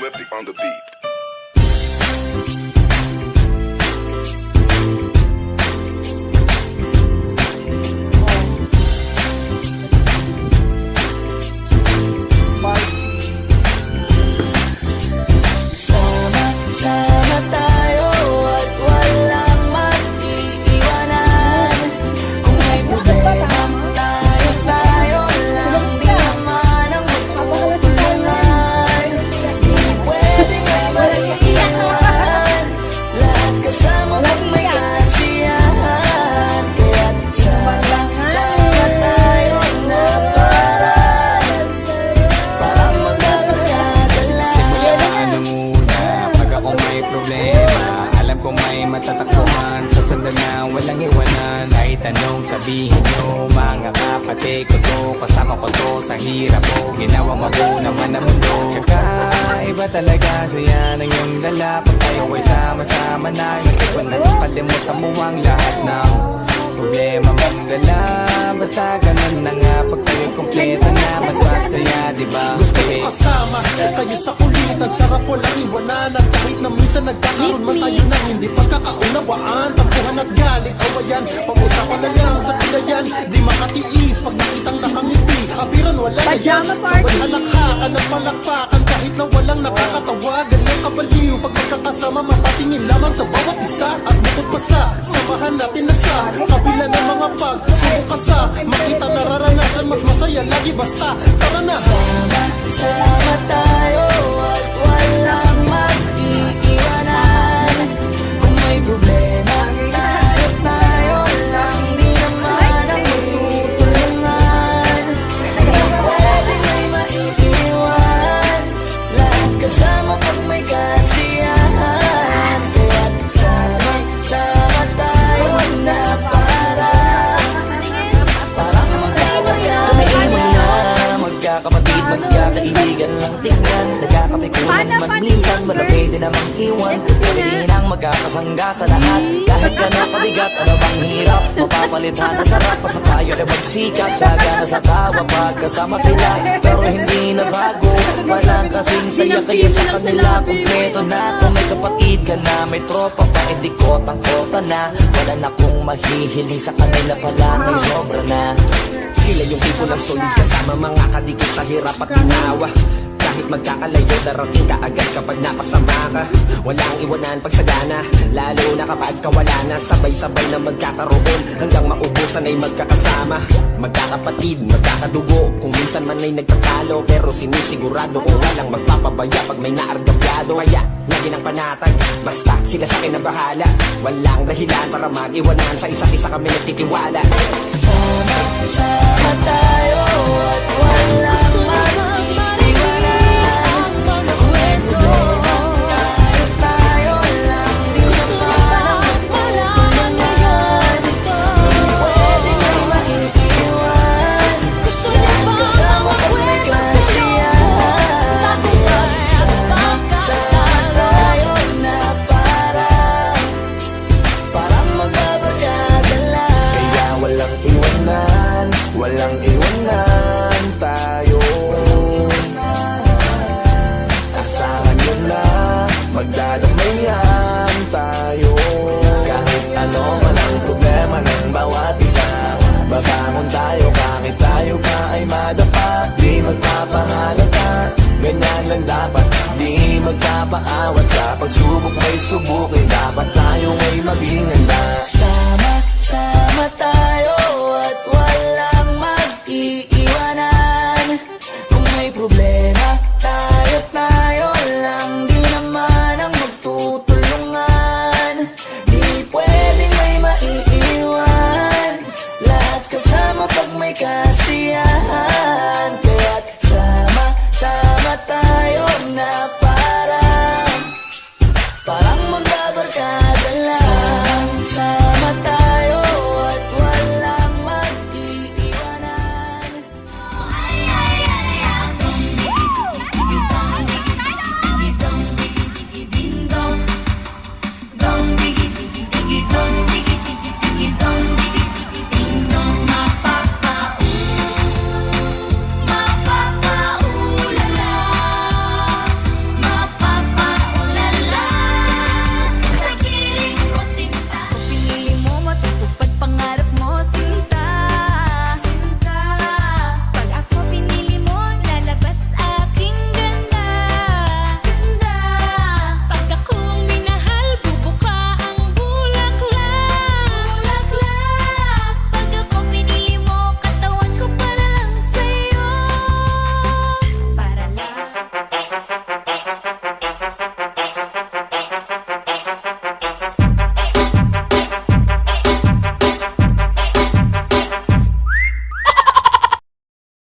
Swifty on the beat. Sama tayo at walang mag-iiwanan. Kung may problema tayo lang, di naman ang magtutulungan. Di pwedeng may mag-iiwan, lahat kasama pag may kasiyahan. Kaya't sama tayo na parang magkapagkadala. Simulan na muna pag ako may problema. Alam ko may matatakbuhan sa sandal na walang iwanan. Ay tanong sabihin nyo, mga kapatid ko to, kasama ko to sa hirap ko. Ginawa mabuo naman ang mundo. Tsaka iba talaga saya ng iyong dala. Pag tayo ay sama-sama na, hindi ko na kalimutan mo ang lahat ng problema mong dala. Basta ganun na nga, pag tayo kompleto na, mas masaya, diba? Gusto ko kasama kayo sa kulitan, sarap walang iwanan. At kahit na minsan nagkakaroon man tayo ng hindi pagkakaunawaan, tampuhan at galit, awayan, pag-usapan na lang sa tulayan. Di makatiis pag nakitang nakangiti, apiran wala na yan. Sabay halakhakan at palakpakan kahit na walang nakakatawa. Ganyan kabaliw pag magkakasama, mapatingin lamang sa bawat isa. At bukod pa sa samahan natin na sa kabila ng mga pagsubok sa makita nararanasan, mas masaya lagi basta tara na. Sama tayo at walang mag-iiwanan. Kung may problema tayo lang, di naman ang magtutulungan. Di pwedeng may maiiwan, lahat kasama pag may kasiyahan. Kaya't sama tayo na parang magkakapatid, magkakaibigan lang tingnan. Nagkakapikunan man minsan, malapit din namang iwan. Pagiging ang magkakasangga sa lahat. Kahit gano'ng kabigat, ano bang hirap, mapapalitan na sarap. Basta tayo ay magsikap, saga na sa tawa pagkasama sila. Pero hindi na bago, walang kasing saya. Kaya sa kanila kompleto na. Kung may kapatid ka na, may tropa pa, hindi kotang-kota na. Wala na kong mahihiling sa kanila pala, may sobra na. Sila yung tipo ng solid kasama, mga kadikit sa hirap at ginawa. Kahit magkakalayo, darating ka agad kapag napasama ka. Walang iwanan pag sagana, lalo na kapag kawala na. Sabay-sabay na magkakaroon, hanggang maubusan ay magkakasama. Magkakapatid, magkakadugo, kung minsan man ay nagtatalo. Pero sinisigurado kung walang magpapabaya pag may naargabyado. Kaya lagi ng panatag, basta sila sa akin ang bahala. Walang dahilan para mag-iwanan, sa isa't isa kami nagtitiwala. Sama tayo at walang mag-iwanan. Kung may problema tayo lang, di naman ang magtutulungan. Di pwedeng may maiiwan, lahat kasama pag may kasiyahan. Sama tayo na parang magkakadala. Kaya walang iwanan, walang iwanan tayo. Asahan nyo na, magdadamayan tayo. Kahit ano man ang problema ng bawat isa, babangon tayo kahit tayo pa ay madapa. Di magpapahalata, ganyan lang dapat. Di magpapaawat sa pagsubok may subukin. Dapat tayo ay maging handa. Sama tayo